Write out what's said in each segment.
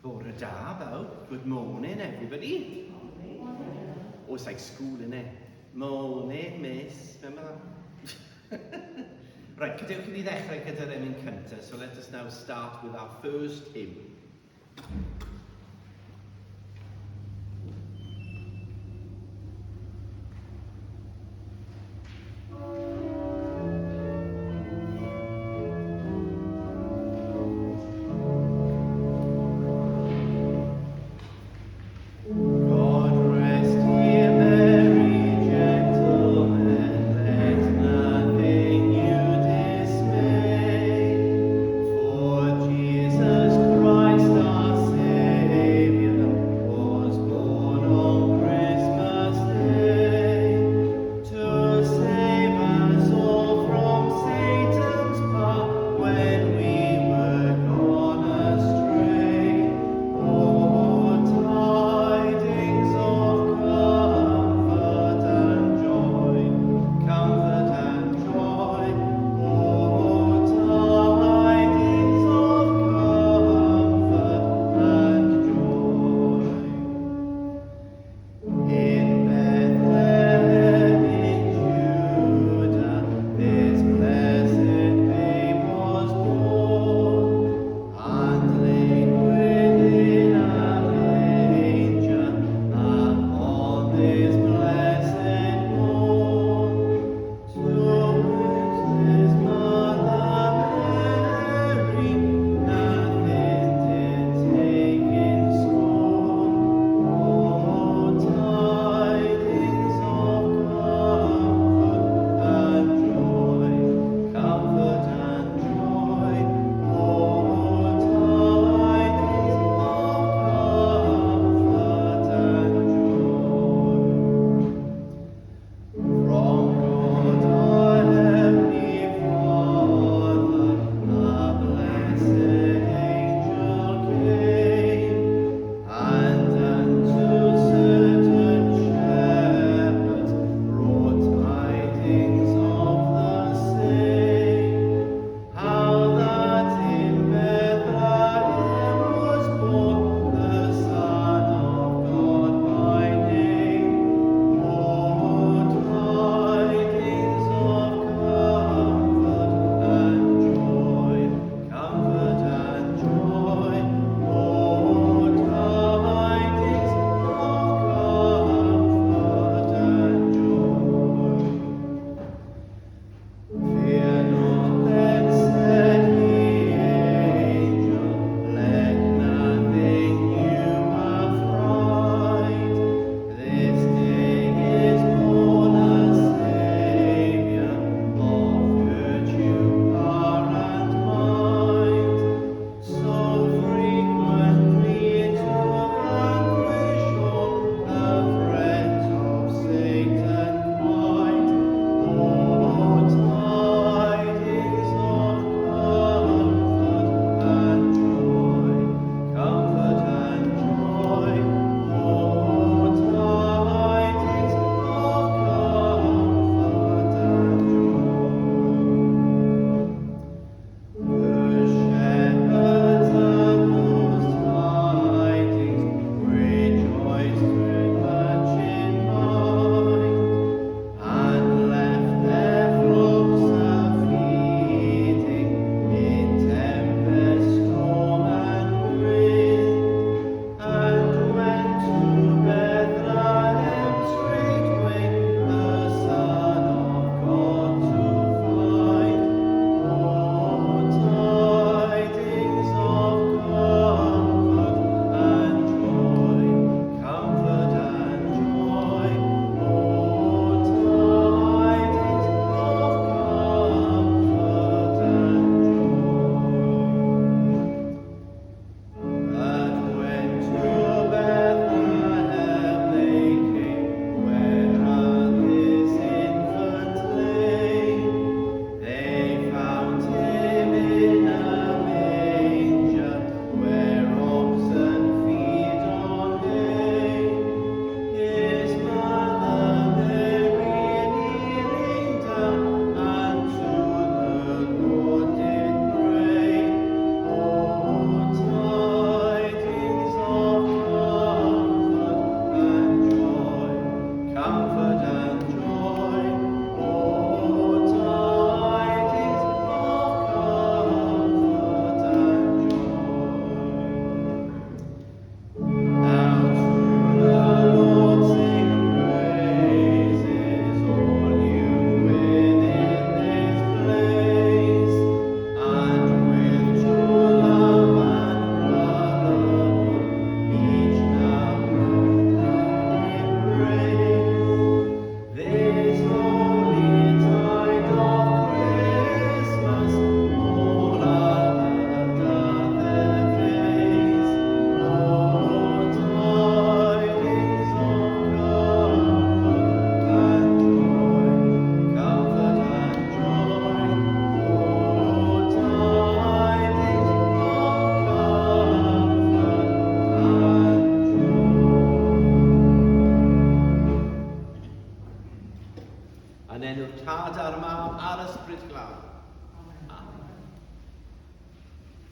Bore da, though. Good morning, everybody. Oh, it's like school, innit? Morning, miss. Remember that? Right, cadewch i ni ddechrau gyda'r emyn cyntaf, so let us now start with our first hymn. Jesus Christ our Savior.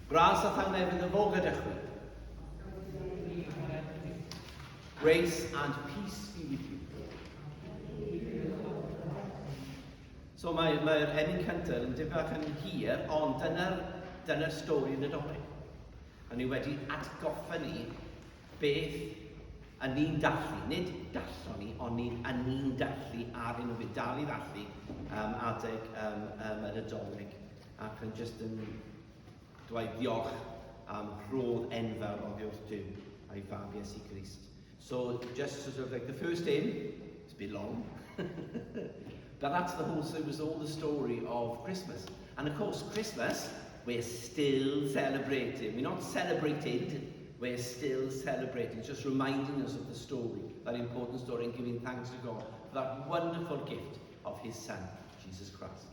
Gras a thawn efo dy fo gyda chwi. Grace and peace be with you. So mae'r enyn cyntaf yn dipyn bach yn hir, ond dyna'r stori yn y Dolig. A ni wedi atgoffa ni beth a ni'n dallu, nid dallon ni, ond ni'n dallu ar un o beth dal i ddallu adeg yn y Dolig. Ac yn just yn dweud diolch am rhodd enfawr o Ddiwrth Duw a'i fab Iesu Grist. So just sort of like the first hymn, it's a bit long, but that's the whole, so it was all the story of Christmas. And of course, Christmas, we're still celebrating. We're not celebrated, we're still celebrating, just reminding us of the story, that important story, and giving thanks to God for that wonderful gift of his Son, Jesus Christ.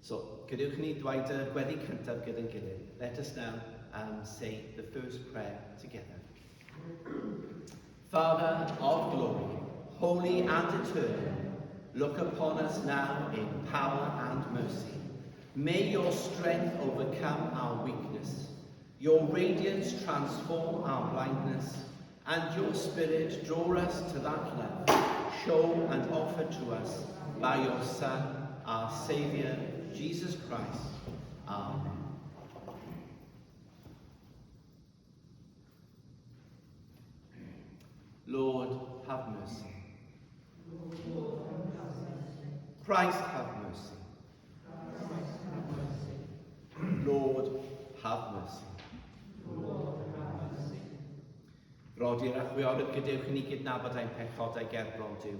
So, gadewch ni dweud y gweddi cyntaf gyda'n gilydd. Let us now say the first prayer together. Father of glory, holy and eternal, look upon us now in power and mercy. May your strength overcome our weakness, your radiance transform our blindness, and your spirit draw us to that love, show and offer to us by your Son, our Saviour, Jesus Christ. Amen. Lord, have mercy. Christ, have mercy. Lord, have mercy. Rodyr a chwiorydd gadewch ni gydnabod ein pechodau gerbron Duw,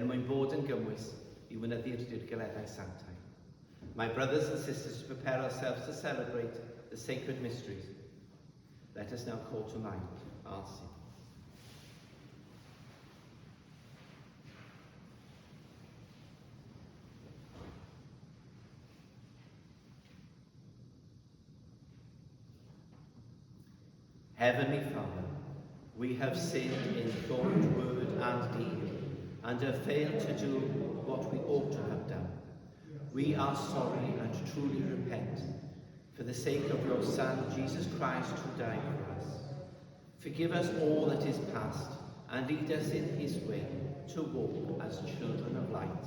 mwyn bod yn gymwys I wynyddu'r dirgeleddau sanctau. My brothers and sisters, to prepare ourselves to celebrate the sacred mysteries, let us now call to mind our sin. Heavenly Father, we have sinned in thought, word and deed, and have failed to do what we ought to have done. We are sorry and truly repent for the sake of your Son, Jesus Christ, who died for us. Forgive us all that is past, and lead us in his way to walk as children of light.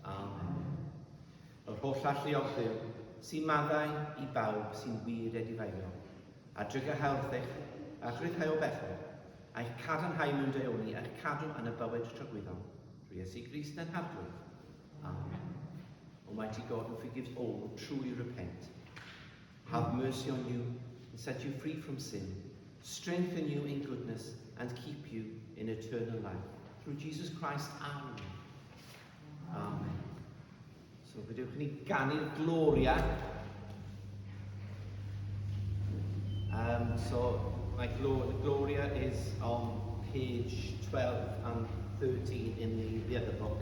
Amen. Yr holl alluog Dduw, sy'n maddau I bawb sy'n wir edifeilio, a drygahawdd a chryddhau o bechod, a'ch cadarnhau mewn deoni a'ch cadw yn y bywyd trygwyddol, drwy Iesu Grist yn Ardudwy. Amen. Almighty God, who forgives all who truly repent, have mercy on you and set you free from sin, strengthen you in goodness and keep you in eternal life. Through Jesus Christ our Lord. Amen. So, gadewch ni ganu'r Gloria. So, my Gloria is on page 12 and 13 in the other book.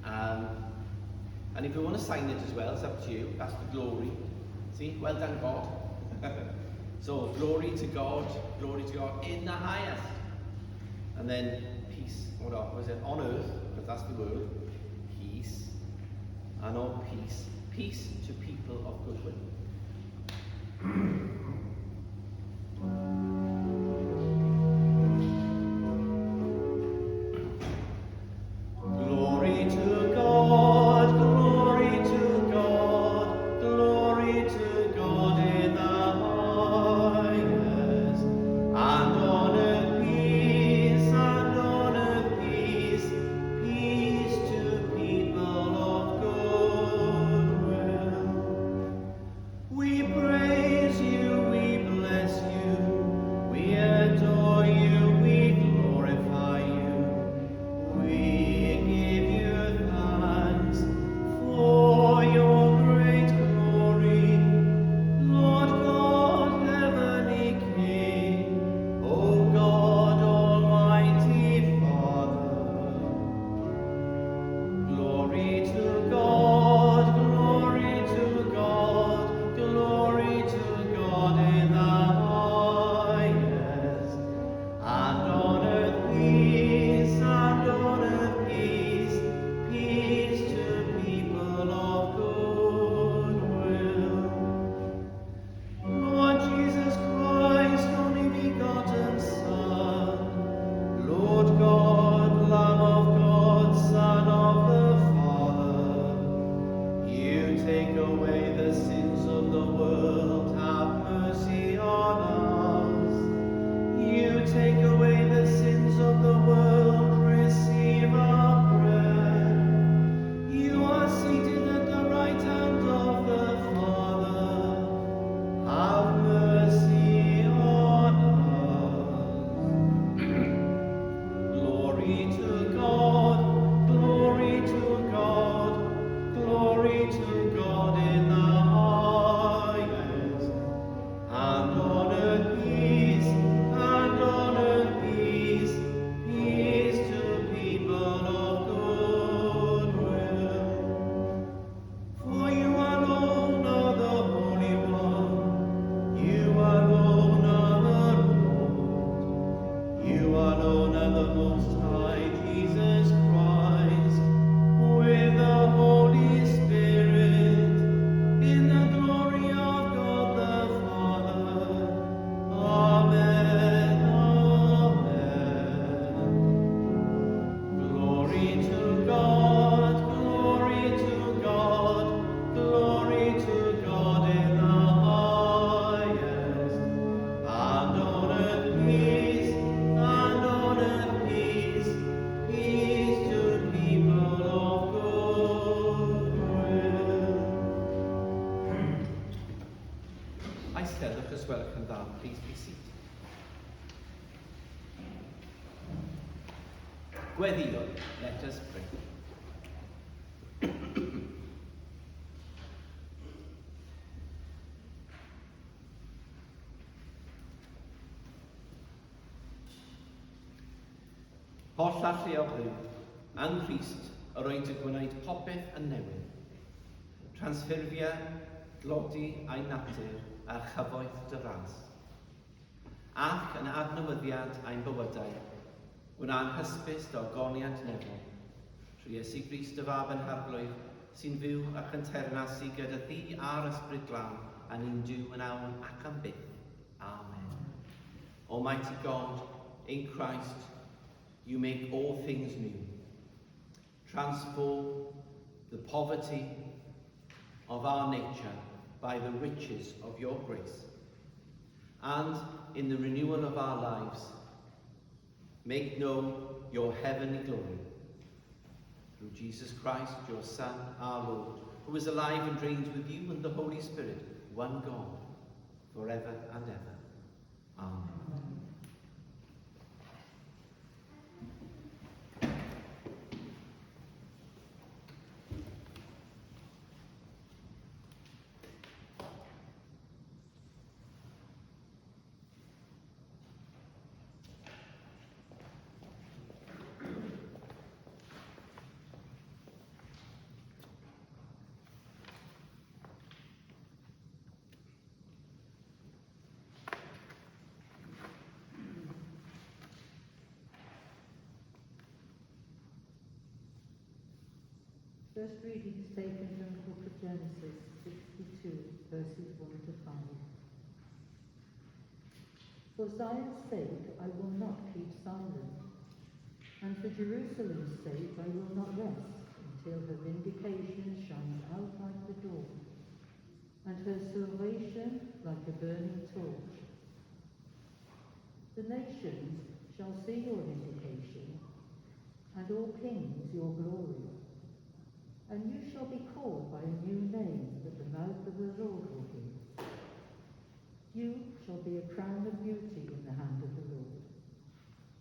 And if you want to sign it as well, it's up to you. That's the glory. See? Well done, God. So, glory to God in the highest. And then peace, what was it? On earth, because that's the word. Peace. And on peace. Peace to people of goodwill. Eisteddwch os gwelwch yn dda. Please be seated. Gweddïol, let us pray. Holl allu o Dduw, yn Christ, yr oed y gwneud popeth yn newydd. Transffurfia, glodi a'i natur a chyfoeth dy ras. Ac yn adnewyddiad a'n bywydau, gwna'n hysbys o goniant nefol, trwy Iesu Grist y fab yn harglwydd, sy'n fyw ac yn ternasu gyda ddi a'r ysbryd glân, a ni'n diw yn awn ac am byth. Amen. Almighty God, in Christ, you make all things new. Transform the poverty of our nature by the riches of your grace. And in the renewal of our lives, make known your heavenly glory. Through Jesus Christ, your Son, our Lord, who is alive and reigns with you and the Holy Spirit, one God, forever and ever. Amen. First reading is taken from the book of Genesis 62, verses 1 to 5. For Zion's sake I will not keep silent, and for Jerusalem's sake I will not rest until her vindication shines out like the dawn, and her salvation like a burning torch. The nations shall see your vindication, and all kings your glory. And you shall be called by a new name that the mouth of the Lord will give. You shall be a crown of beauty in the hand of the Lord,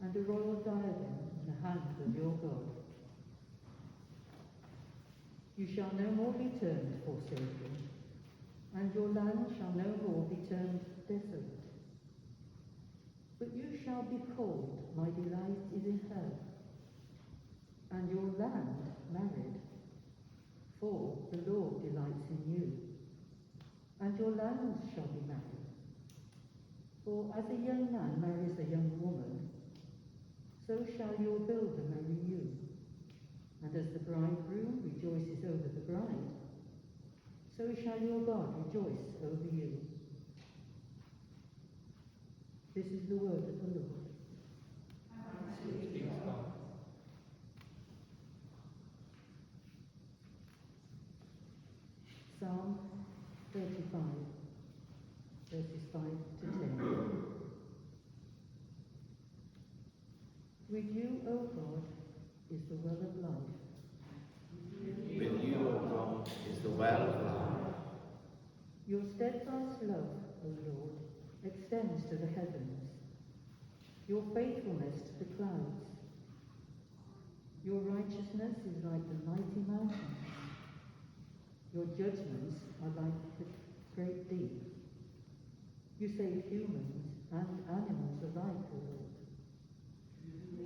and a royal diadem in the hand of your God. You shall no more be termed forsaken, and your land shall no more be termed desolate. But you shall be called, my delight is in her, and your land married. For the Lord delights in you, and your lands shall be married. For as a young man marries a young woman, so shall your builder marry you. And as the bridegroom rejoices over the bride, so shall your God rejoice over you. This is the word of the Lord. Psalm 35, verses 5 to 10. With you, O God, is the well of life. With you, O God, is the well of life. Your steadfast love, O Lord, extends to the heavens, your faithfulness to the clouds. Your righteousness is like the mighty mountains. Your judgments are like the great deep. You save humans and animals alike, O Lord.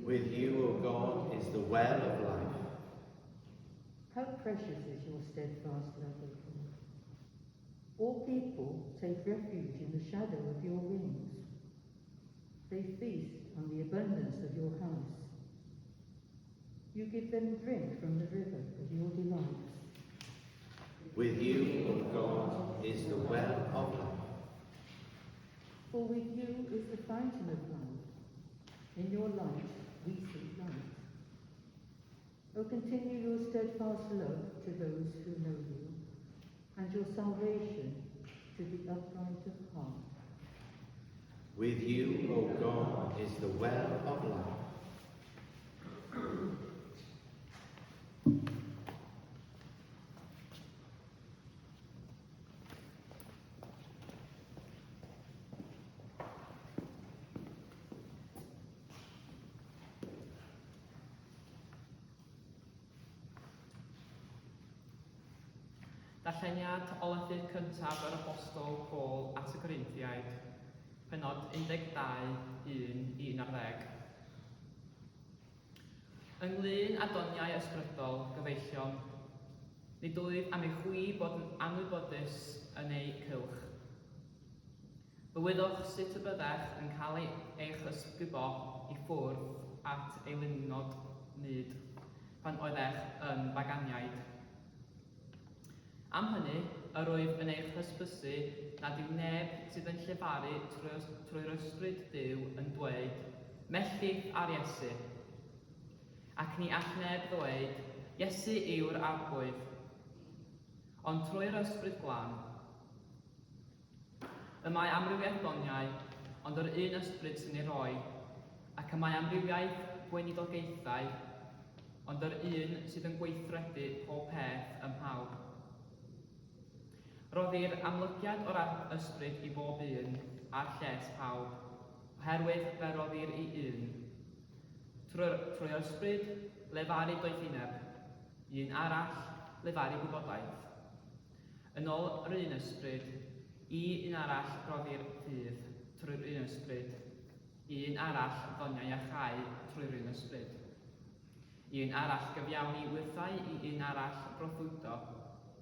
With you, O God, is the well of life. How precious is your steadfast love, O God. All people take refuge in the shadow of your wings. They feast on the abundance of your house. You give them drink from the river of your delights. With you, O God, is the well of life. For with you is the fountain of life. In your light we seek light. O continue your steadfast love to those who know you, and your salvation to the upright of heart. With you, O God, is the well of life. Darlleniad o lythyr cyntaf yr apostol Paul at y Corinthiaid, penod 12:1-11. Ynglŷn â doniau ysbrydol, gyfeillion, nid wyf am ei chwi bod yn anwybodus yn ei cylch. Bywydwch sut y byddech yn cael eich ysgubo i ffwrdd at eilunod nid pan oeddech yn baganiaid. Am hynny, yr wyf yn eich hysbysu nad yw neb sydd yn llefaru trwy'r ysbryd Duw yn dweud, mellith ar Iesu, ac ni all neb ddweud, Iesu yw'r arglwydd, ond trwy'r ysbryd glân. Y mae amrywiaeth doniau, ond yr un ysbryd sy'n ei roi, ac y mae amrywiaeth gweinidogaethau, ond yr un sydd yn gweithredu pob peth ym pawb. Roddir amlygiad o'r ysbryd i bob un ar lles pawb, oherwydd fe roddir i un. Trwy'r ysbryd, lefaru doethineb, un arall, lefaru gwybodaeth. Yn ôl yr un ysbryd, un arall roddir ffydd trwy'r un ysbryd, un arall ddoniau a chau trwy'r un ysbryd. Un arall gyfiawnu wythau i un arall broffwydo,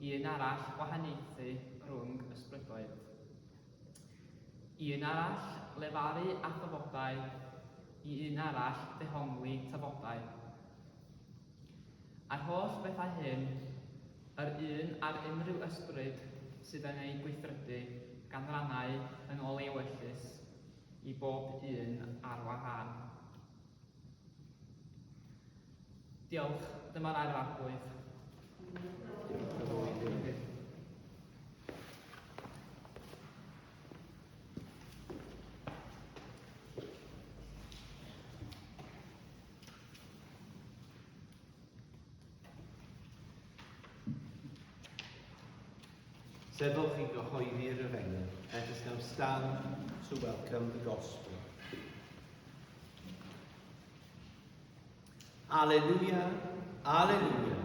un arall gwahaniaethu rhwng ysbrydoedd. Un arall lefaru a thafodau, un arall ddehongli tafodau. A'r holl bethau hyn, yr un ar unrhyw ysbryd sydd yn ei gweithredu gan rannau yn ôl ei ewyllys i bob un ar wahân. Diolch, dyma'r air arglwydd. Sefwch i gyhoeddi'r Efengyl. Let us now stand to welcome the Gospel. Alleluia, Alleluia.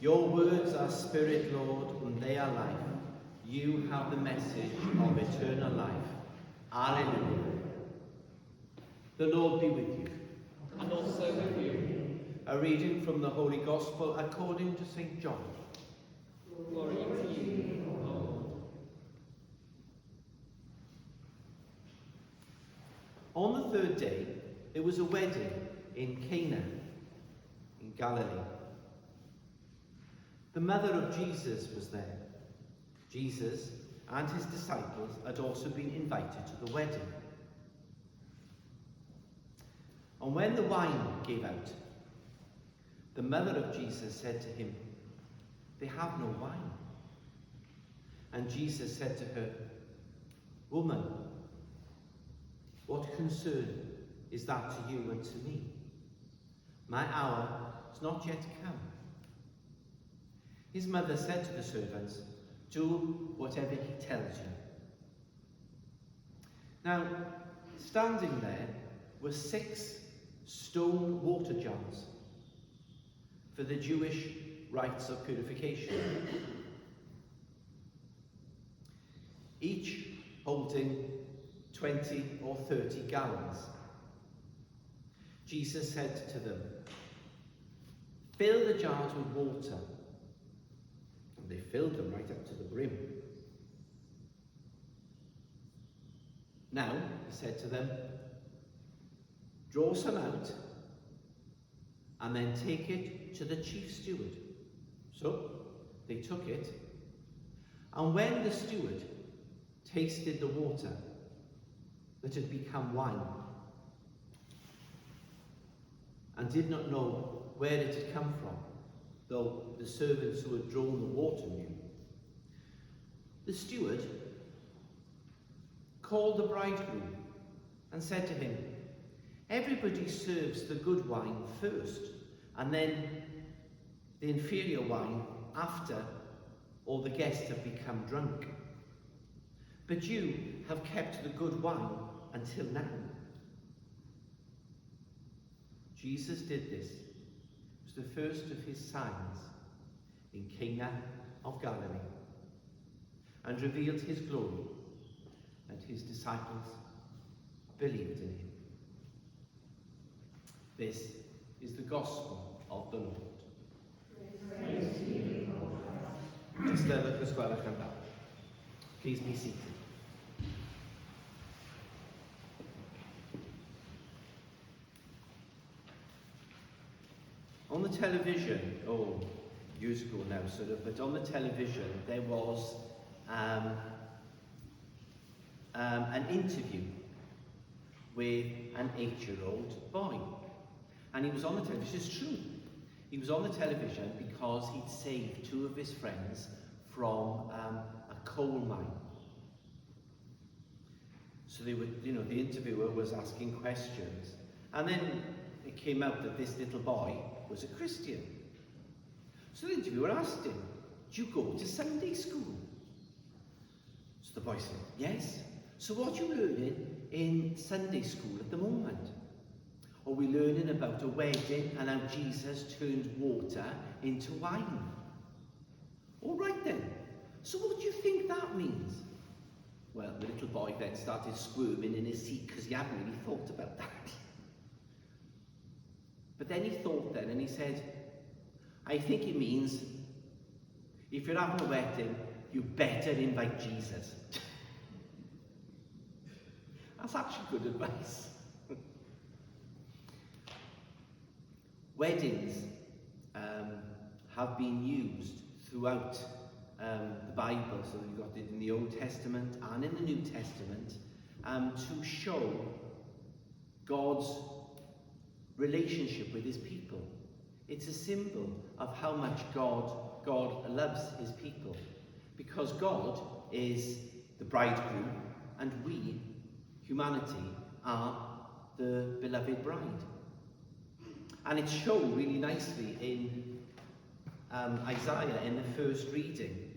Your words are spirit, Lord, and they are life. You have the message of eternal life. Alleluia. The Lord be with you. And also with you. A reading from the Holy Gospel according to St. John. Glory to you, Lord. On the third day, there was a wedding in Cana, in Galilee. The mother of Jesus was there. Jesus and his disciples had also been invited to the wedding. And when the wine gave out, the mother of Jesus said to him, "They have no wine." And Jesus said to her, "Woman, what concern is that to you and to me? My hour has not yet come." His mother said to the servants, "Do whatever he tells you." Now, standing there were 6 stone water jars for the Jewish rites of purification, each holding 20 or 30 gallons. Jesus said to them, "Fill the jars with water." And they filled them right up to the brim. "Now," he said to them, "draw some out and then take it to the chief steward." So they took it, and when the steward tasted the water that had become wine and did not know where it had come from, though the servants who had drawn the water knew, the steward called the bridegroom and said to him, "Everybody serves the good wine first, and then the inferior wine after all the guests have become drunk. But you have kept the good wine until now." Jesus did this. It was the first of his signs in Cana of Galilee. and revealed his glory, and his disciples believed in him. This is the gospel of the Lord. Praise to you, Lord. Please be seated. On the television, years ago now but on the television there was an interview with an 8-year-old boy. And he was on the television, it's true. He was on the television because he'd saved 2 of his friends from a coal mine. So they were, the interviewer was asking questions. And then it came out that this little boy was a Christian. So the interviewer asked him, "Do you go to Sunday school?" So the boy said, "Yes." "So what are you learning in Sunday school at the moment?" "Are we learning about a wedding and how Jesus turned water into wine?" "All right then. So what do you think that means?" Well, the little boy then started squirming in his seat because he hadn't really thought about that. But then he thought then and he said, "I think it means if you're having a wedding, you better invite Jesus." That's actually good advice. Weddings have been used throughout the Bible, so you've got it in the Old Testament and in the New Testament, to show God's relationship with his people. It's a symbol of how much God loves his people, because God is the bridegroom and we, humanity, are the beloved bride. And it's shown really nicely in Isaiah in the first reading,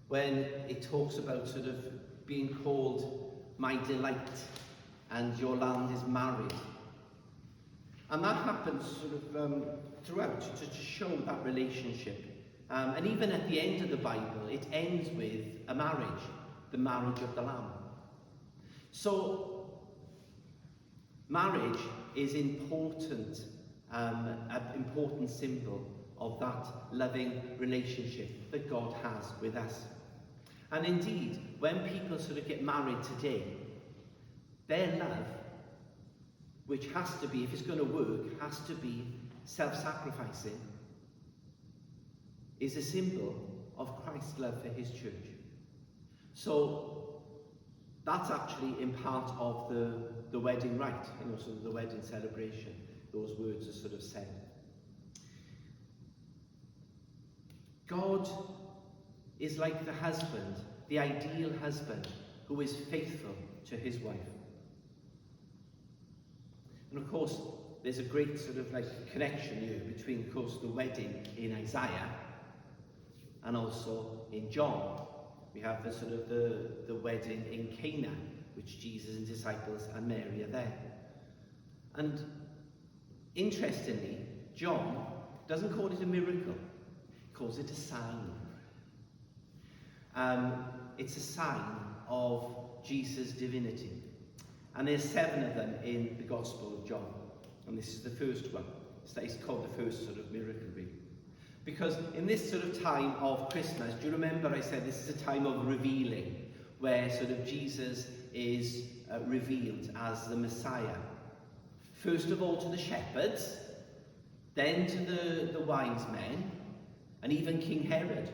when it talks about being called my delight and your land is married. And that happens throughout to show that relationship. And even at the end of the Bible, it ends with a marriage, the marriage of the Lamb. So, marriage is important, an important symbol of that loving relationship that God has with us. And indeed, when people get married today, their love, which has to be, if it's going to work, has to be self-sacrificing, is a symbol of Christ's love for his church. So that's actually in part of the wedding rite, the wedding celebration. Those words are said. God is like the husband, the ideal husband, who is faithful to his wife. And of course, there's a great connection here between, of course, the wedding in Isaiah and also in John. We have the wedding in Cana, which Jesus and disciples and Mary are there. And interestingly, John doesn't call it a miracle, he calls it a sign. It's a sign of Jesus' divinity. And there's 7 of them in the Gospel of John. And this is the first one. It's called the first miracle, really. Because in this time of Christmas, do you remember I said this is a time of revealing, where Jesus is revealed as the Messiah. First of all to the shepherds, then to the wise men, and even King Herod.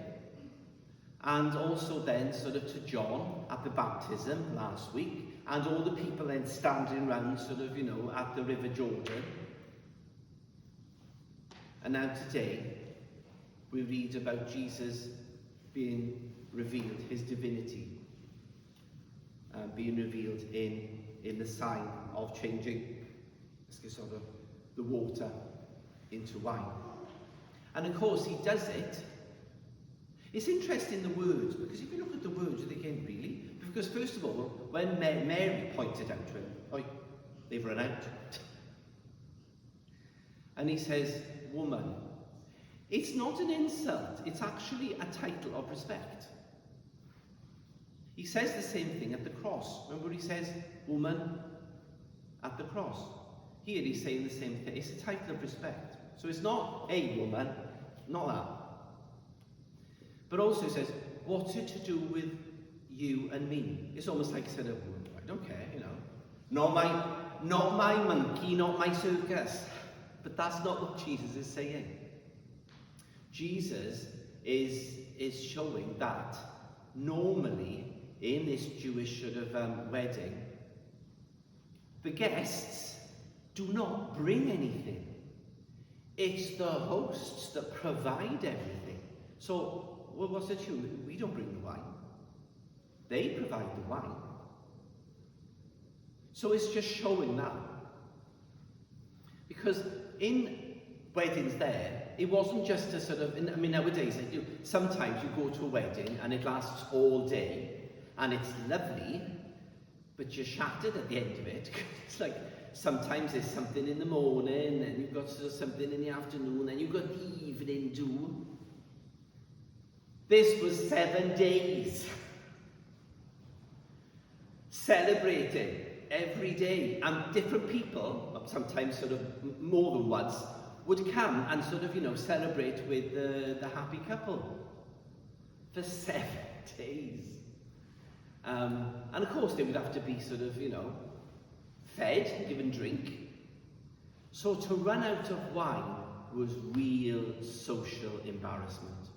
And also then to John at the baptism last week, and all the people then standing around at the River Jordan. And now today, we read about Jesus being revealed, his divinity, being revealed in the sign of changing the water into wine. And of course, he does it. It's interesting, the words, because if you look at the words, you're thinking, really? Because first of all, when Mary pointed out to him, "Oi, they've run out." And he says, "Woman." It's not an insult, it's actually a title of respect. He says the same thing at the cross. Remember he says, woman, at the cross. Here he's saying the same thing. It's a title of respect. So it's not, hey woman, not that. But also he says, what's it to do with you and me? It's almost like he said, I don't care, you know. Not my monkey, not my circus. But that's not what Jesus is saying. Jesus is showing that normally in this Jewish sort of wedding, the guests do not bring anything. It's the hosts that provide everything. So, well, what's it to? We don't bring the wine. They provide the wine. So it's just showing that. Because in weddings there, it wasn't just a sort of, I mean nowadays, sometimes you go to a wedding and it lasts all day and it's lovely, but you're shattered at the end of it. It's like, sometimes there's something in the morning, and you've got sort of something in the afternoon, and you've got the evening do. This was 7 days. Celebrating every day. And different people, sometimes sort of more than once, would come and sort of, celebrate with the happy couple. For 7 days. And of course they would have to be sort of, fed, given drink. So to run out of wine was real social embarrassment.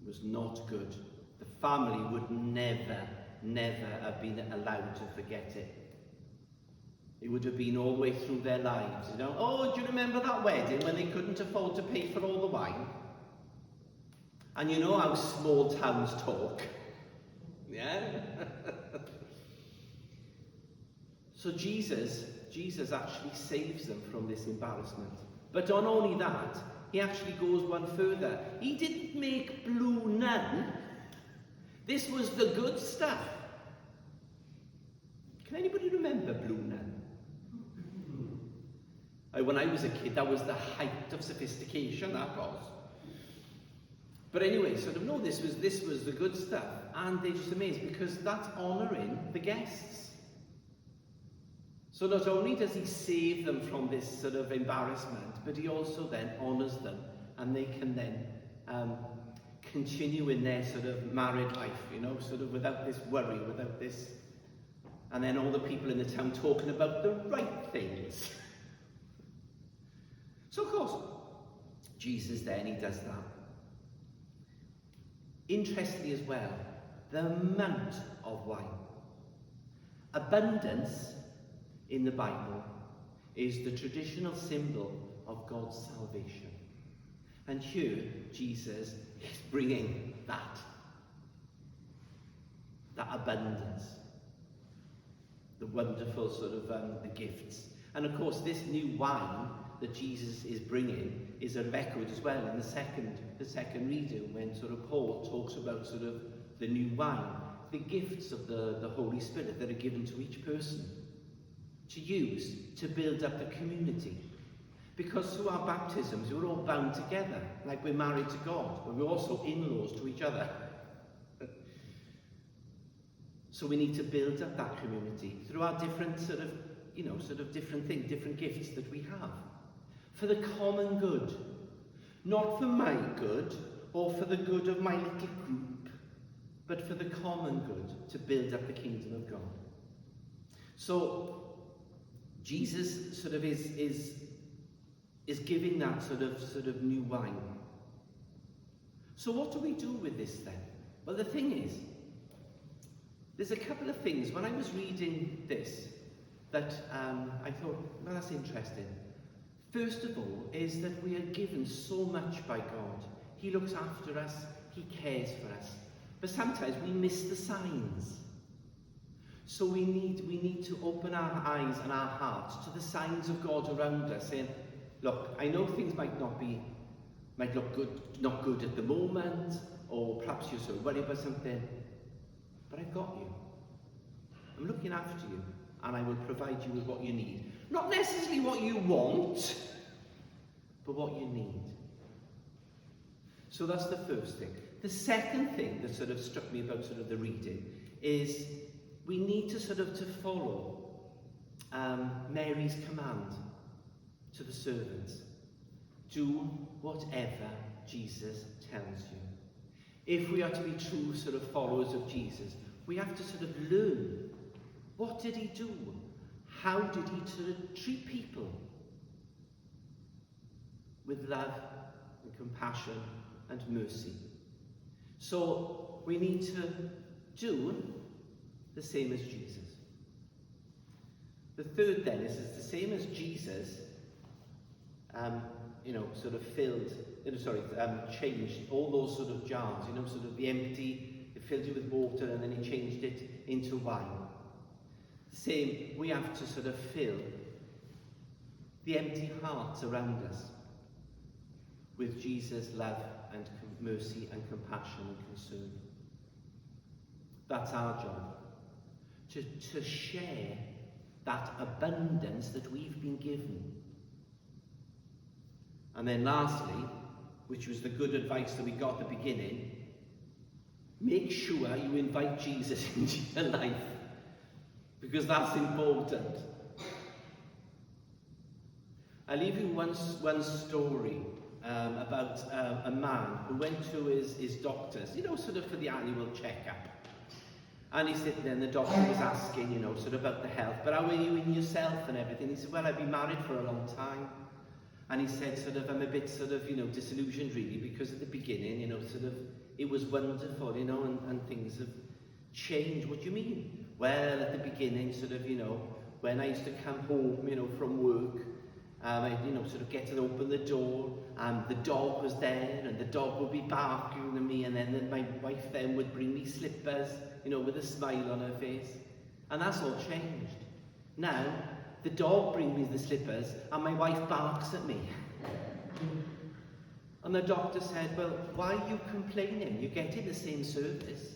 It was not good. The family would never have been allowed to forget it. It would have been all the way through their lives, Oh, do you remember that wedding when they couldn't afford to pay for all the wine? And you know how small towns talk. Yeah? So Jesus actually saves them from this embarrassment. But not only that, he actually goes one further. He didn't make blue nun. This was the good stuff. Can anybody remember blue nun? When I was a kid, that was the height of sophistication, that was. But anyway, no, this was the good stuff. And they're just amazed because that's honouring the guests. So not only does he save them from this sort of embarrassment, but he also then honours them, and they can then continue in their sort of married life, sort of without this worry, without this, and then all the people in the town talking about the right things. So of course, Jesus then, he does that. Interestingly as well, the amount of wine. Abundance in the Bible is the traditional symbol of God's salvation. And here, Jesus is bringing that abundance, the wonderful sort of the gifts. And of course, this new wine that Jesus is bringing is echoed as well in the second reading, when sort of Paul talks about sort of the new wine, the gifts of the Holy Spirit that are given to each person to use to build up the community. Because through our baptisms, we're all bound together, like we're married to God, but we're also in-laws to each other. So we need to build up that community through our different sort of different things, different gifts that we have. For the common good. Not for my good, or for the good of my little group, but for the common good, to build up the kingdom of God. So, Jesus sort of is giving that sort of new wine. So what do we do with this then? Well, the thing is, there's a couple of things. When I was reading this, that I thought, well, that's interesting. First of all, is that we are given so much by God. He looks after us, he cares for us. But sometimes we miss the signs. So we need to open our eyes and our hearts to the signs of God around us, saying, look, I know things might look not good at the moment, or perhaps you're so worried about something, but I've got you. I'm looking after you, and I will provide you with what you need. Not necessarily what you want, but what you need. So that's the first thing. The second thing that sort of struck me about sort of the reading is we need to sort of to follow Mary's command to the servants. Do whatever Jesus tells you. If we are to be true sort of followers of Jesus, we have to sort of learn. What did he do? How did he sort of treat people? With love and compassion and mercy. So we need to do the same as Jesus. The third then is the same as Jesus, sort of changed all those sort of jars, sort of the empty, it filled you with water and then he changed it into wine. Same, we have to sort of fill the empty hearts around us with Jesus' love and mercy and compassion and concern. That's our job. To share that abundance that we've been given. And then lastly, which was the good advice that we got at the beginning, make sure you invite Jesus into your life. Because that's important. I'll leave you one story about a man who went to his doctors, sort of for the annual checkup. And he's sitting there and the doctor was asking, sort of about the health, but how are you in yourself and everything? He said, well, I've been married for a long time. And he said, I'm a bit disillusioned really, because at the beginning, it was wonderful, and things have changed. What do you mean? Well, at the beginning, when I used to come home, from work, I'd, get to open the door, and the dog was there, and the dog would be barking at me, and then my wife then would bring me slippers, with a smile on her face. And that's all changed. Now, the dog brings me the slippers, and my wife barks at me. And the doctor said, well, why are you complaining? You're getting the same service.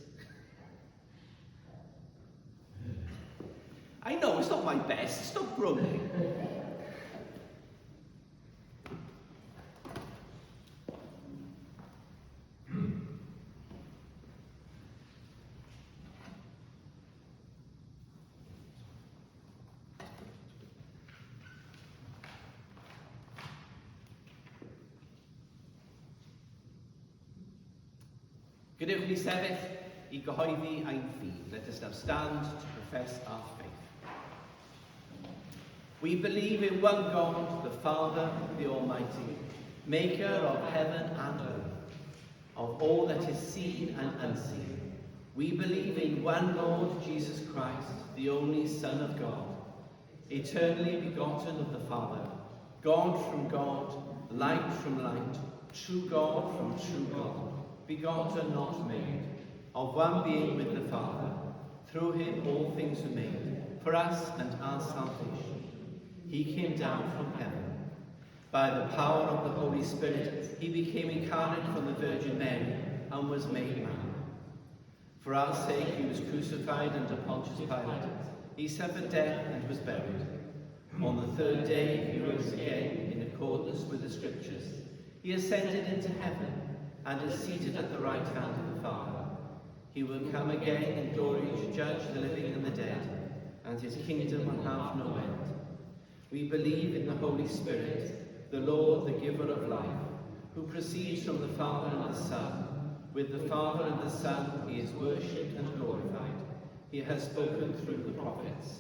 I know, it's not my best. Stop groaning. Gadewch ni sefyll I gyhoeddi ein ffydd. Let us now stand to profess our faith. We believe in one God, the Father, the Almighty, maker of heaven and earth, of all that is seen and unseen. We believe in one Lord Jesus Christ, the only Son of God, eternally begotten of the Father, God from God, light from light, true God from true God, begotten, not made, of one being with the Father. Through him all things were made, for us and our salvation. He came down from heaven. By the power of the Holy Spirit, he became incarnate from the Virgin Mary and was made man. For our sake he was crucified under Pontius Pilate. He suffered death and was buried. On the third day he rose again in accordance with the Scriptures. He ascended into heaven and is seated at the right hand of the Father. He will come again in glory to judge the living and the dead, and his kingdom will have no end. We believe in the Holy Spirit, the Lord, the giver of life, who proceeds from the Father and the Son. With the Father and the Son he is worshipped and glorified. He has spoken through the prophets.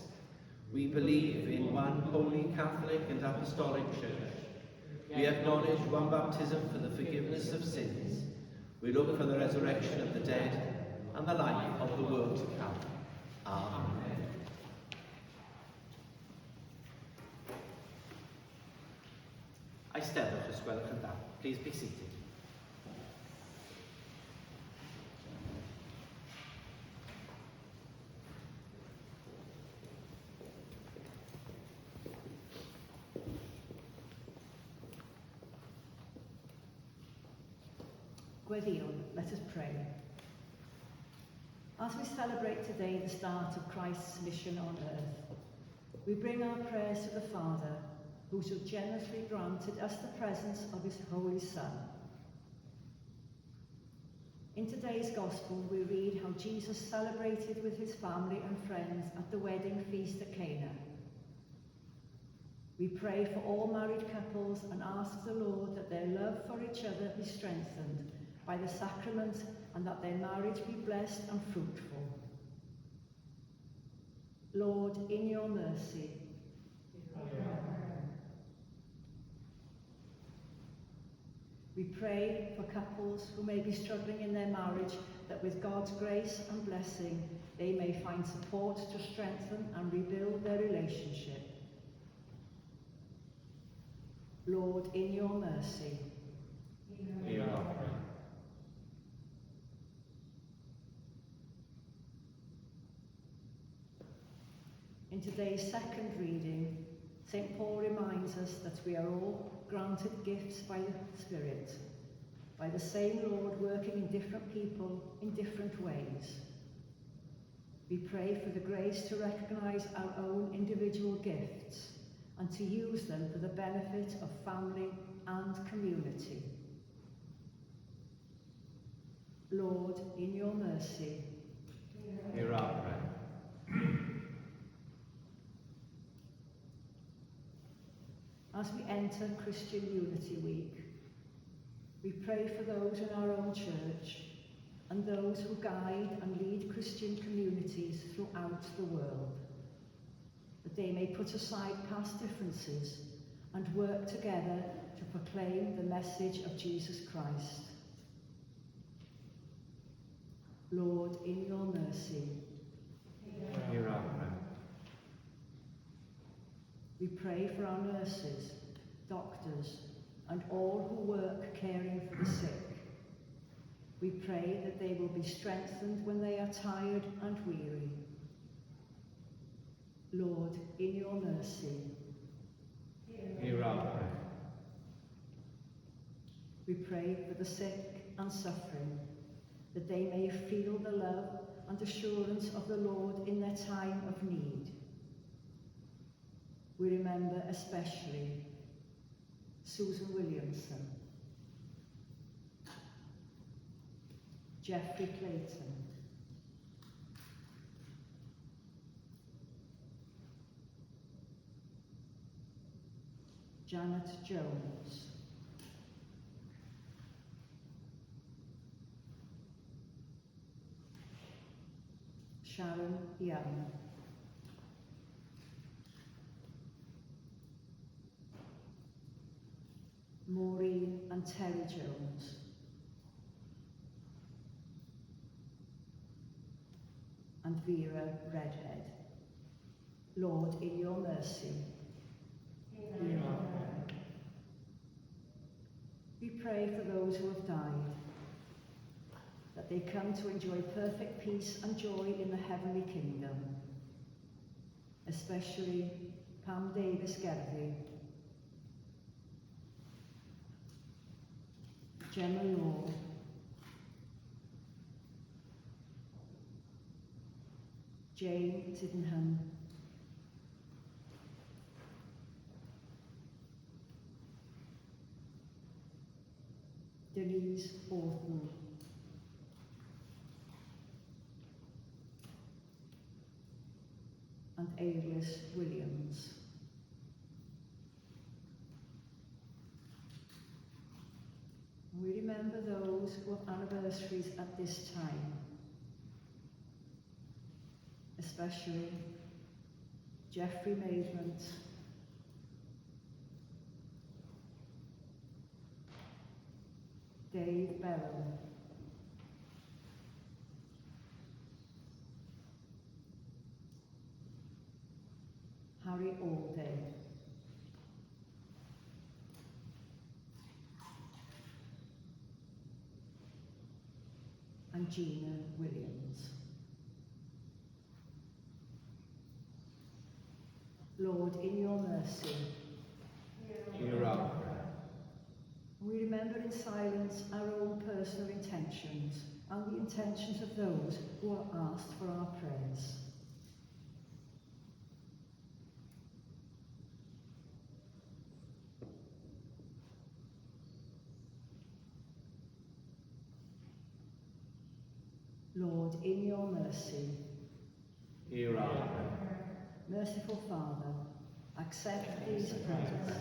We believe in one holy, Catholic and Apostolic Church. We acknowledge one baptism for the forgiveness of sins. We look for the resurrection of the dead and the life of the world to come. Amen. Eisteddwch os gwelwch yn dda. Please be seated. Gweddïwn, let us pray. As we celebrate today the start of Christ's mission on earth, we bring our prayers to the Father, who so generously granted us the presence of his Holy Son. In today's Gospel, we read how Jesus celebrated with his family and friends at the wedding feast at Cana. We pray for all married couples and ask the Lord that their love for each other be strengthened by the sacrament and that their marriage be blessed and fruitful. Lord, in your mercy, we pray for couples who may be struggling in their marriage, that with God's grace and blessing, they may find support to strengthen and rebuild their relationship. Lord, in your mercy, Hear our prayer. in today's second reading, St. Paul reminds us that we are all granted gifts by the Spirit, by the same Lord working in different people in different ways. We pray for the grace to recognise our own individual gifts and to use them for the benefit of family and community. Lord, in your mercy, Hear our prayer. as we enter Christian Unity Week, we pray for those in our own church and those who guide and lead Christian communities throughout the world, that they may put aside past differences and work together to proclaim the message of Jesus Christ. Lord, in your mercy, Hear our prayer. we pray for our nurses, doctors, and all who work caring for the sick. We pray that they will be strengthened when they are tired and weary. Lord, in your mercy, Hear our prayer. we pray for the sick and suffering, that they may feel the love and assurance of the Lord in their time of need. We remember especially Susan Williamson, Jeffrey Clayton, Janet Jones, Sharon Young, Maureen and Terry Jones, and Vera Redhead. Lord, in your mercy, hear our prayer. We pray for those who have died, that they come to enjoy perfect peace and joy in the heavenly kingdom, especially Pam Davis Gervie, Gemma Law, Jane Sydenham, Denise Orton, and Alias Williams. We remember those who have anniversaries at this time, especially Jeffrey Maidment, Dave Bellow, Harry Alday, and Gina Williams. Lord, in your mercy, Hear our prayer. we remember in silence our own personal intentions and the intentions of those who are asked for our prayers. Lord, in your mercy, Hear our prayer. merciful Father, accept these prayers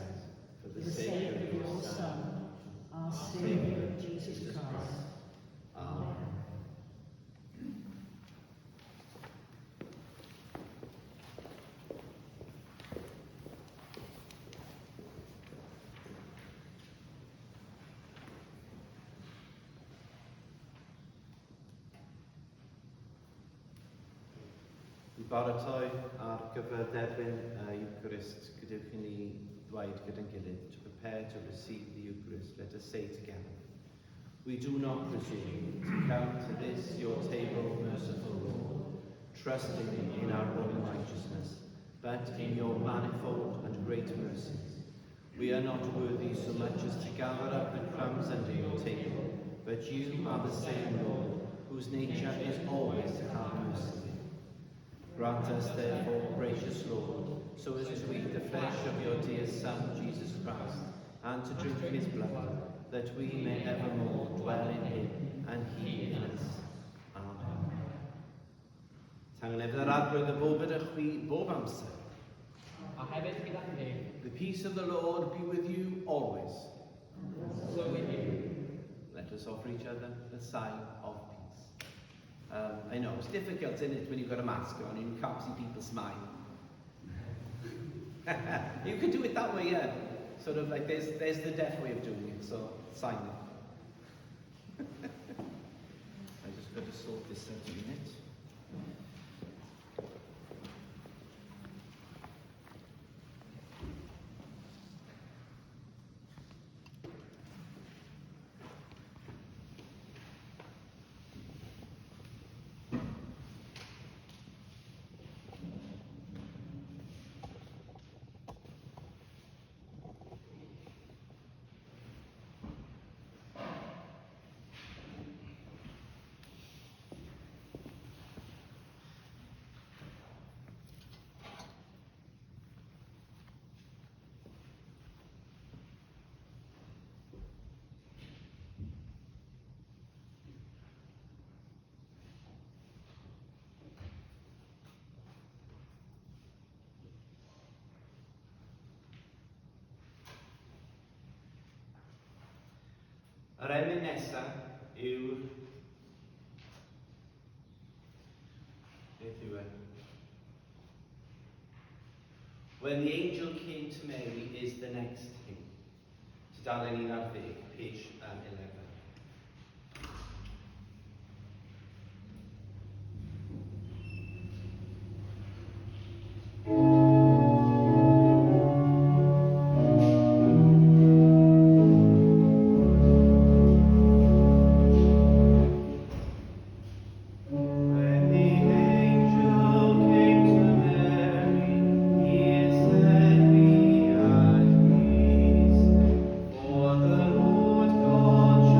For for the sake of your Son, our Saviour, Jesus Christ. Amen. I baratoi ar gyfer derbyn Eucharist, gadewch i ni ddweud gyda'n gilydd, to prepare to receive the Eucharist, let us say together. We do not presume to come to this, your table, merciful Lord, trusting in our own righteousness, but in your manifold and great mercies. We are not worthy so much as to gather up the crumbs under your table, but you are the same Lord, whose nature is always to have mercy. Grant us, therefore, gracious Lord, so as to eat the flesh of your dear Son, Jesus Christ, and to drink his blood, that we may evermore dwell in him and he in us. Amen. Tangnefyd yr arglwydd y bob ydych chi bob amser. A hefyd gyda chi, The peace of the Lord be with you always. so with you. Let us offer each other the sign of peace. I know, it's difficult, isn't it, when you've got a mask on and you can't see people smile. You could do it that way, yeah. Sort of like, there's the deaf way of doing it, so sign it. I just got to sort this out a minute. Yr emyn nesaf yw... Beth yw e? When the angel came to Mary is the next hymn. Tudalen 11, page 11. For the Lord God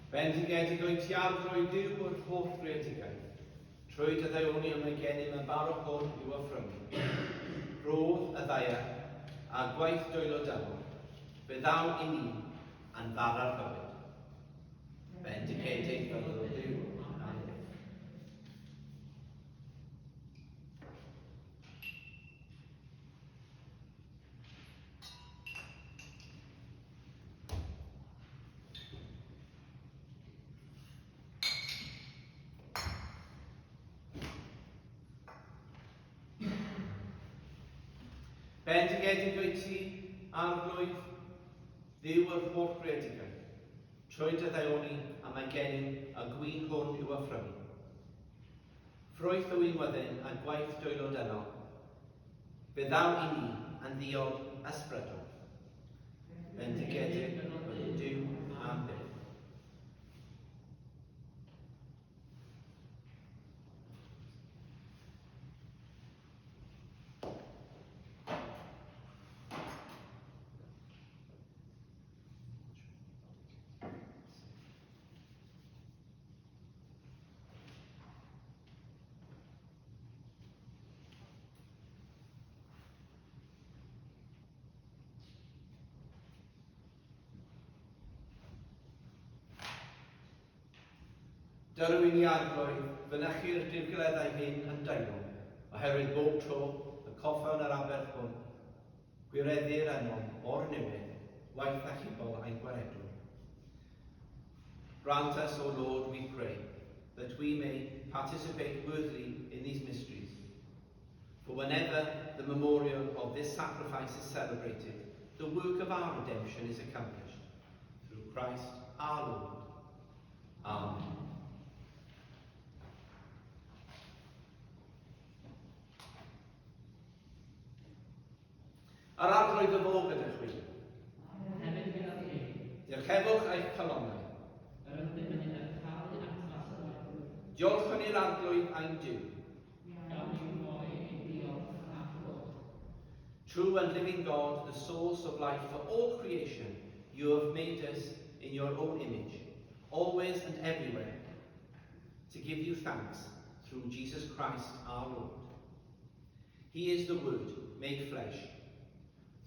Bendigedig o'i ti Ardudwy o'r holl greadigaeth, trwy dy ddaioni am ei gennym yn barod hwn i'w affrymu. Roedd y ddaia a gwaith dwylo dynol, fe ddaw i ni yn ddara'r bywyd. Bendigedig fel y Duw. Amen. Bendigedig o'i ti, Arglwydd, Dduw o'r holl greadigaeth, trwy dy ddaioni am ei gennym a gwyn hwn i'w affrymu. Ffrwyth o unwyddyn a gwaith dwylo dynol, fe ddaw i ni yn ddiod ysbrydol. Bendigedig fel y Duw am byth. Dyrw i ni Arglwydd, fynychu'r dirgleddau hyn yn dailwm, oherwydd bob tro y coffawn yr aberth hwn, gwireddir enwom o'r newydd, waith achubol ein gwaredwn. Grant us, O Lord, we pray, that we may participate worthily in these mysteries. For whenever the memorial of this sacrifice is celebrated, the work of our redemption is accomplished. Through Christ our Lord. Amen. Yr Arglwydd y fo gyda chwi. Dirchefwch eich calonnau. Diolch yn i'r Arglwydd a'n Duw. True and living God, the source of life for all creation, you have made us in your own image, always and everywhere, to give you thanks through Jesus Christ our Lord. He is the Word made flesh.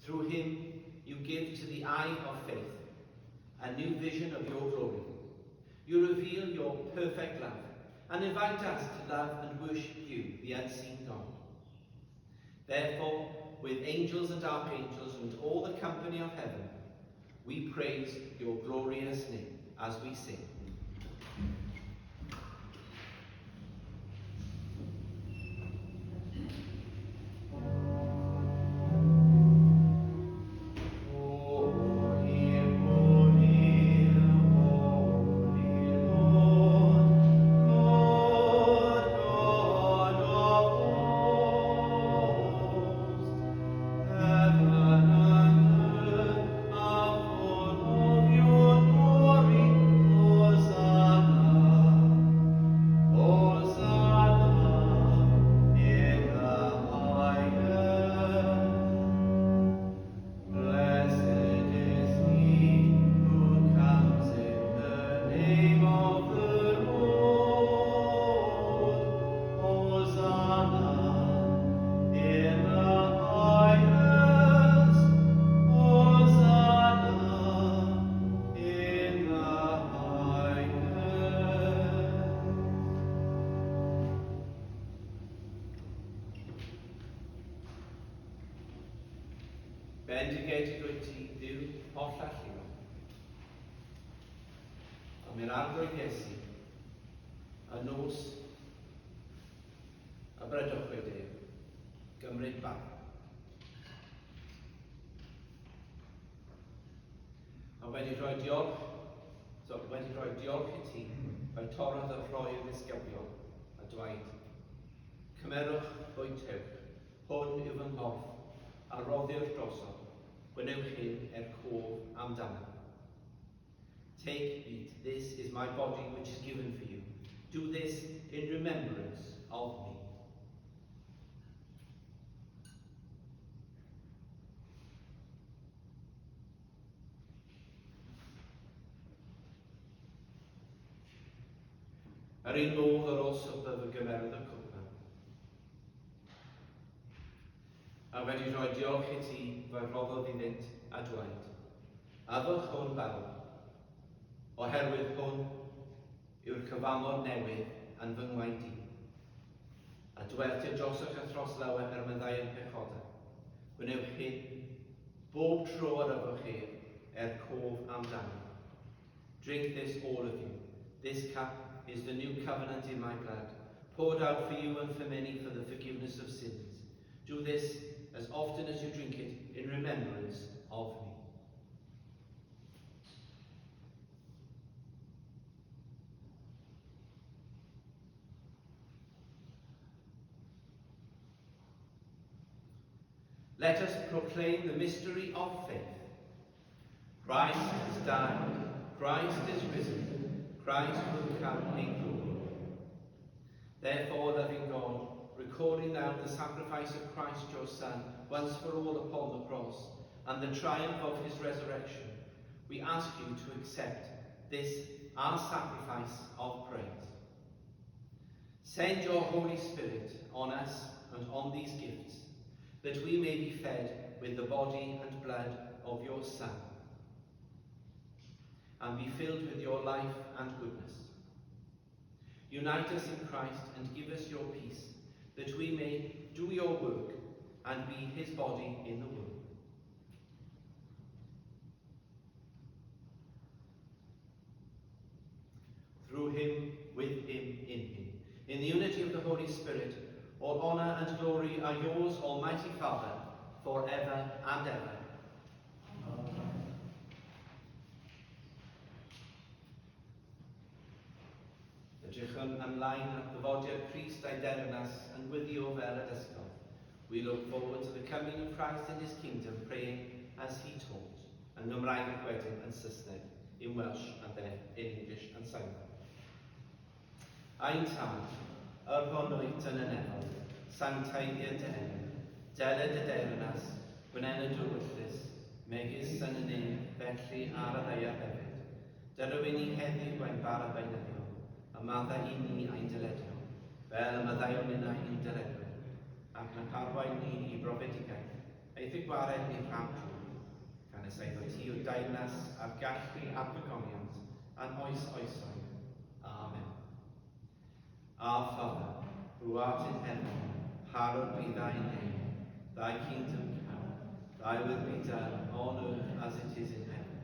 Through him you give to the eye of faith a new vision of your glory. You reveal your perfect love and invite us to love and worship you, the unseen God. Therefore, with angels and archangels and all the company of heaven, we praise your glorious name as we sing. Bendigedig wyt ti, Dduw, holl allio. Am i'r Arglwydd Iesu, a nos y brydwch wedi, gymryd bar. A wedi rhoi diolch i ti, fe torrodd y rhoi yn ysgyfiol, a dweud, cymerwch bwytewch, hwn yw fy nghorff, a roddiwch drosodd, gwnewch hyn cof amdano. Take, eat, this is my body which is given for you. Do this in remembrance of me. Ar un modd ar ôl swper fe gymerodd y cwpan. A wedi rhoi diolch i ti fe rhoddodd iddynt a dweud, Afwch hwn bawb, oherwydd hwn yw'r cyfamod newydd yn fy ngwaed i. A dweud y droswch y throslaw meddai yn pechodau. Gwnewch hyn bob tro ar yfwch cof amdano. Drink this, all of you. This cup is the new covenant in my blood, poured out for you and for many for the forgiveness of sins. Do this as often as you drink it in remembrance of me. Let us proclaim the mystery of faith. Christ has died, Christ is risen, Christ will come in glory. Therefore, loving God, recalling now the sacrifice of Christ your Son, once for all upon the cross, and the triumph of his resurrection, we ask you to accept this, our sacrifice of praise. Send your Holy Spirit on us and on these gifts, that we may be fed with the body and blood of your Son, and be filled with your life and goodness. Unite us in Christ and give us your peace, that we may do your work and be his body in the world. Through him, with him, in him. In the unity of the Holy Spirit, all honour and glory are yours, Almighty Father, forever and ever. Edrychwn ymlaen at ddyfodiad Crist a'i dernas yn gwyddio fel y dysgol. We look forward to the coming of Christ and his kingdom, praying as he taught, yn Gymraeg ac wedyn yn Saesneg, in Welsh and then in English and Sign. Ein tad, yr hwnnwyt yn y nefod, sanctaidd dy enw, deled y dernas, gwnen y dwyllus, megis yn y nef, felly ar y ddeia hefyd. Dyrwyn ni heddiw ein barad beunyddiol, a madda i ni ein dyledio, fel y maddaion yna i'n dyledwyr, ac na parwain ni i brofedigaeth, eith y gwared ni'r rhan trwy, gan ysaidd o ti o dairnas a'r gallu a'r pygoniant, a'n oes oesoedd. Amen. Our Father, who art in heaven, hallowed be thy name. Thy kingdom come, thy will be done on earth as it is in heaven.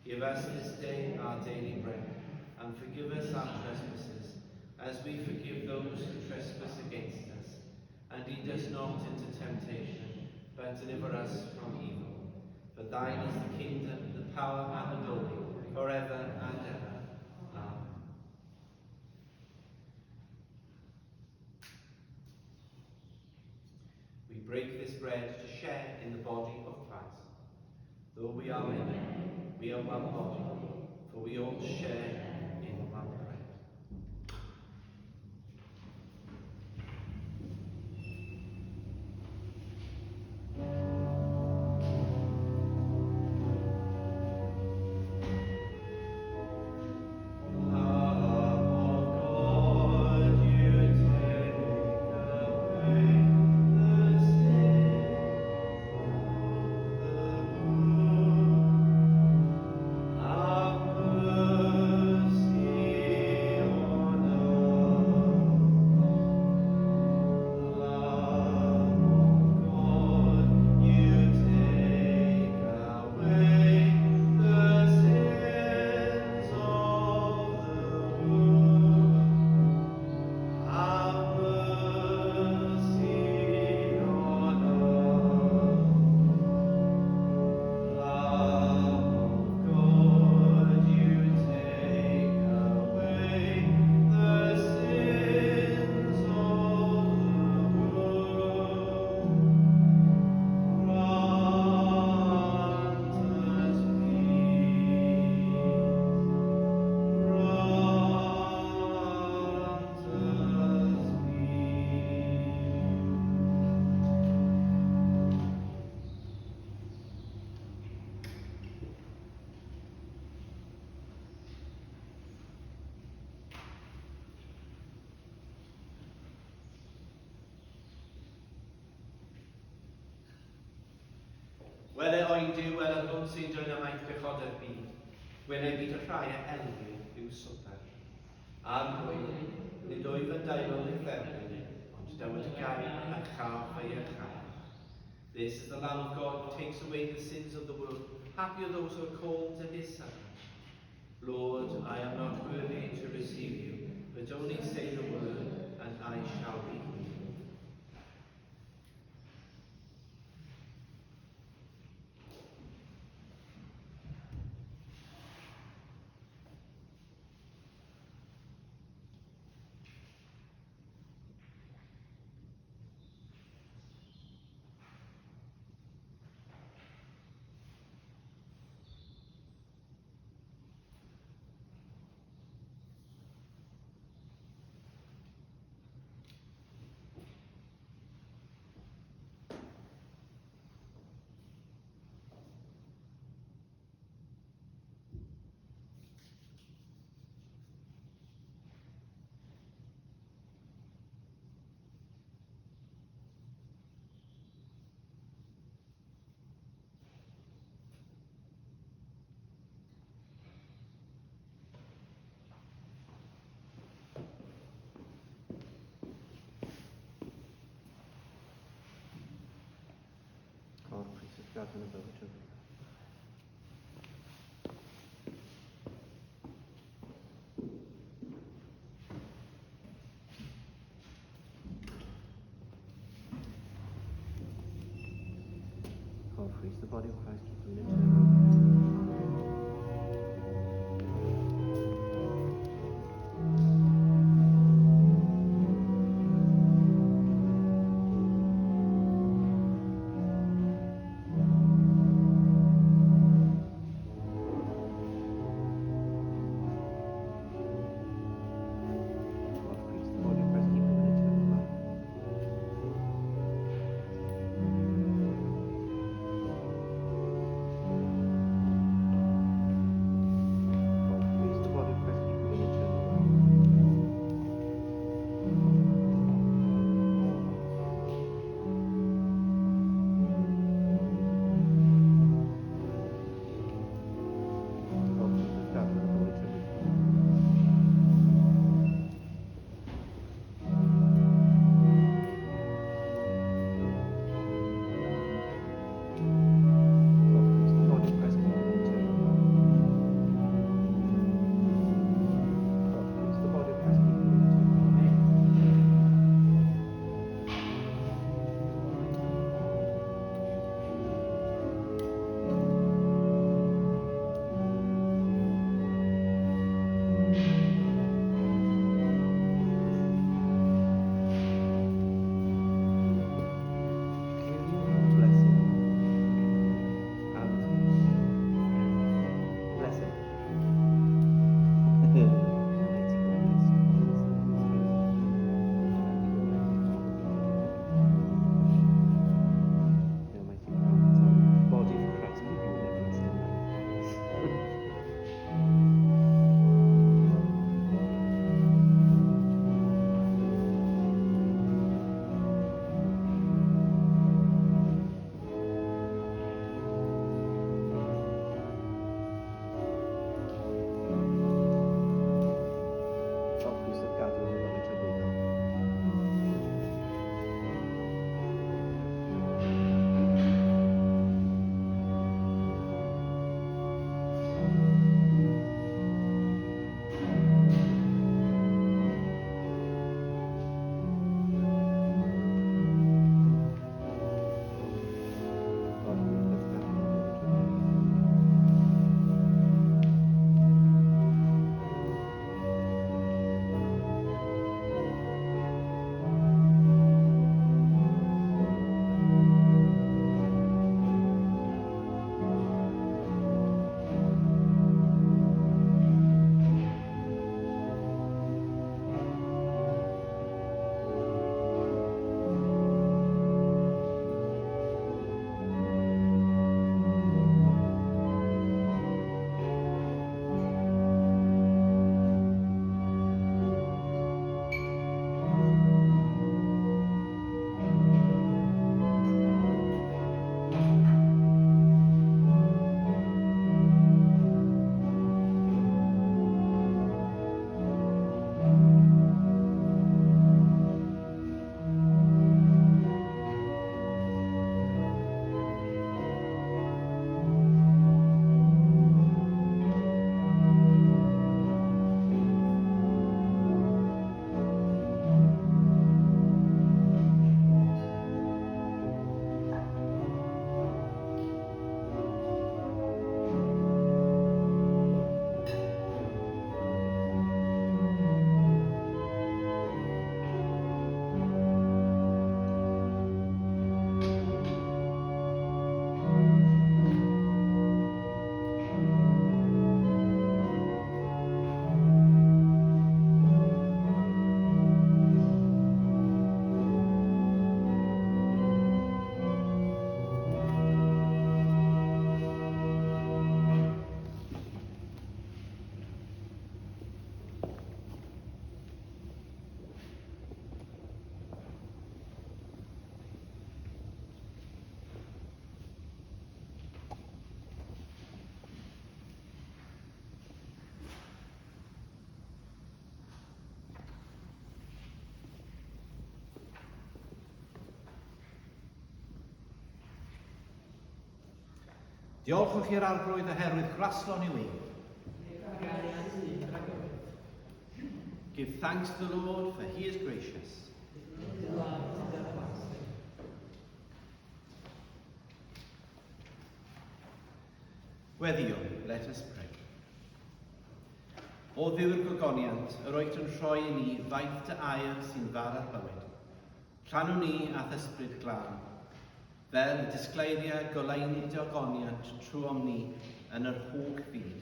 Give us this day our daily bread, and forgive us our trespasses, as we forgive those who trespass against us. And lead us not into temptation, but deliver us from evil. For thine is the kingdom, the power, and the glory, forever and ever. Amen. We break this bread to share in the body of Christ. Though we are many, we are one body, for we all share in one bread. Have mercy. Wel oed yw wel yn hwn sy'n dod am eich bechod yr byd. Gwneud byd y rhai a elwi yw swper. A'r hwyl, nid oedd yn daelol ei dderbyn, ond dywed y gair a chael ei echau. This is the Lamb of God who takes away the sins of the world. Happy are those who are called to his son. Lord, I am not worthy to receive you, but only say the word, and I shall be healed. O'r pris y gad yn y bywyd trwy. O'r pris the body of Christ from eternal. O'r Diolchwch i'r arglwydd oherwydd graslon yw ein. Give thanks to the Lord, for he is gracious. Weddion, let us pray. O ddiw'r gogoniant, yr oed yn rhoi i ni faith dy air sy'n far ar bywyd. Rhannw ni ath ysbryd glân, fel y disgleiriau goleuni dy ogoniant trwy ni yn yr hwg byd.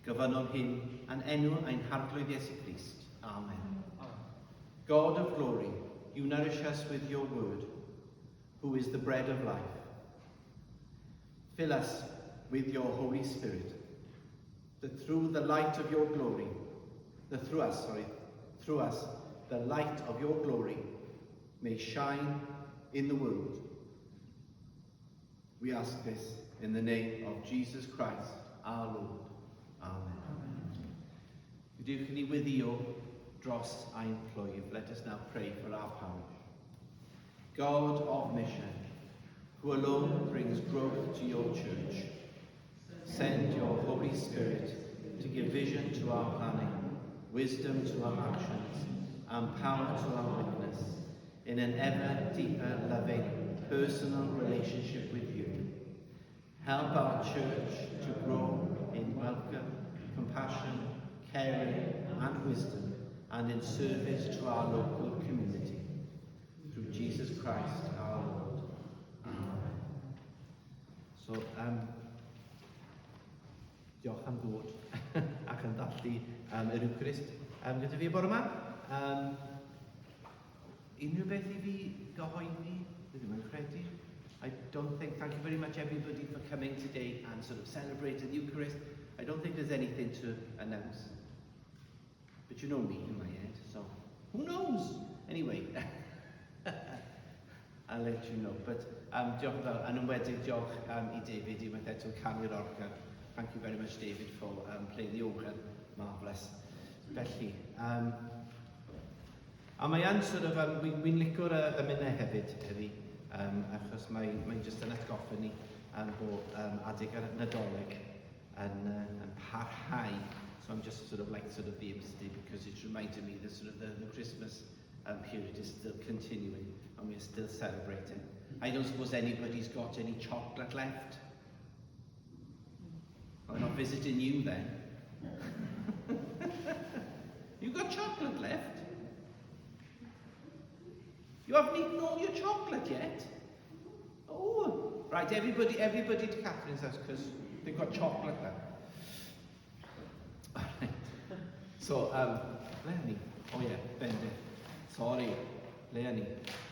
Gyfynol hyn yn enw ein harglwydd Iesu Christ. Amen. God of glory, you nourish us with your word, who is the bread of life. Fill us with your Holy Spirit, that through the light of your glory, through us, the light of your glory may shine in the world. We ask this in the name of Jesus Christ, our Lord. Amen. Gydewch ni weddio dros ein plwyf. Let us now pray for our parish. God of mission, who alone brings growth to your church, send your Holy Spirit to give vision to our planning, wisdom to our actions, and power to our witness, in an ever deeper, loving, personal relationship with you. Help our church to grow in welcome, compassion, caring, and wisdom, and in service to our local community. Through Jesus Christ our Lord. Amen. So, diolch am ddod ac yn dallu yr Eucharist gyda fi bore yma. Unrhyw beth I fi gyhoeddi, ddim yn credu. I don't think, thank you very much everybody for coming today and sort of celebrating the Eucharist. I don't think there's anything to announce. But you know me in my head, so who knows? Anyway, I'll let you know. But diolch fel, yn ymwedig diolch I David I wedi eto canu'r organ. Thank you very much, David, for playing the organ. Marvellous. Felly, a mae yn sort of, wy'n licwr y minnau hefyd heddi, achos mae'n just yn atgoffa ni bod adeg ar Nadolig yn parhau. So I'm just sort of the empty because it's reminded me that sort of the Christmas period is still continuing and we're still celebrating. I don't suppose anybody's got any chocolate left. I'm not visiting you then. You got chocolate left? You haven't eaten all your chocolate yet? Oh, right, everybody to Catherine's house because they've got chocolate left. Alright. So, Leonie. Oh yeah, Bende. Sorry, Leonie.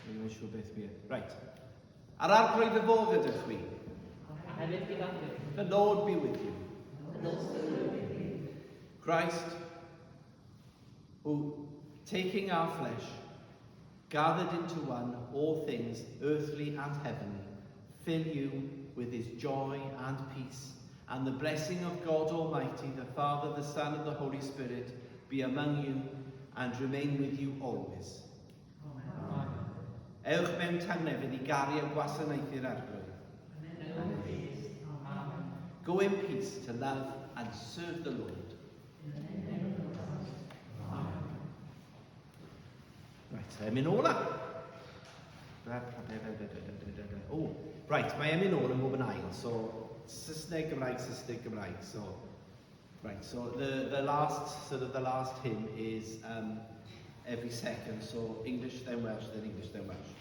Dwi'n siŵr beth fi. Right. Ar arglwydd y fod ydych chi. The Lord be with you. Christ, who, taking our flesh, gathered into one all things, earthly and heavenly, fill you with his joy and peace, and the blessing of God Almighty, the Father, the Son, and the Holy Spirit, be among you and remain with you always. Amen. Ewch mewn tangnefyd I gari a gwasanaethu'r arglwydd. Amen. Go in peace to love and serve the Lord. Right, mynd ola. Oh, right, mae mynd ola yn bob yn ail. So, Saesneg, Gymraeg. So, right, so the last hymn is every second. So English then Welsh, then English then Welsh.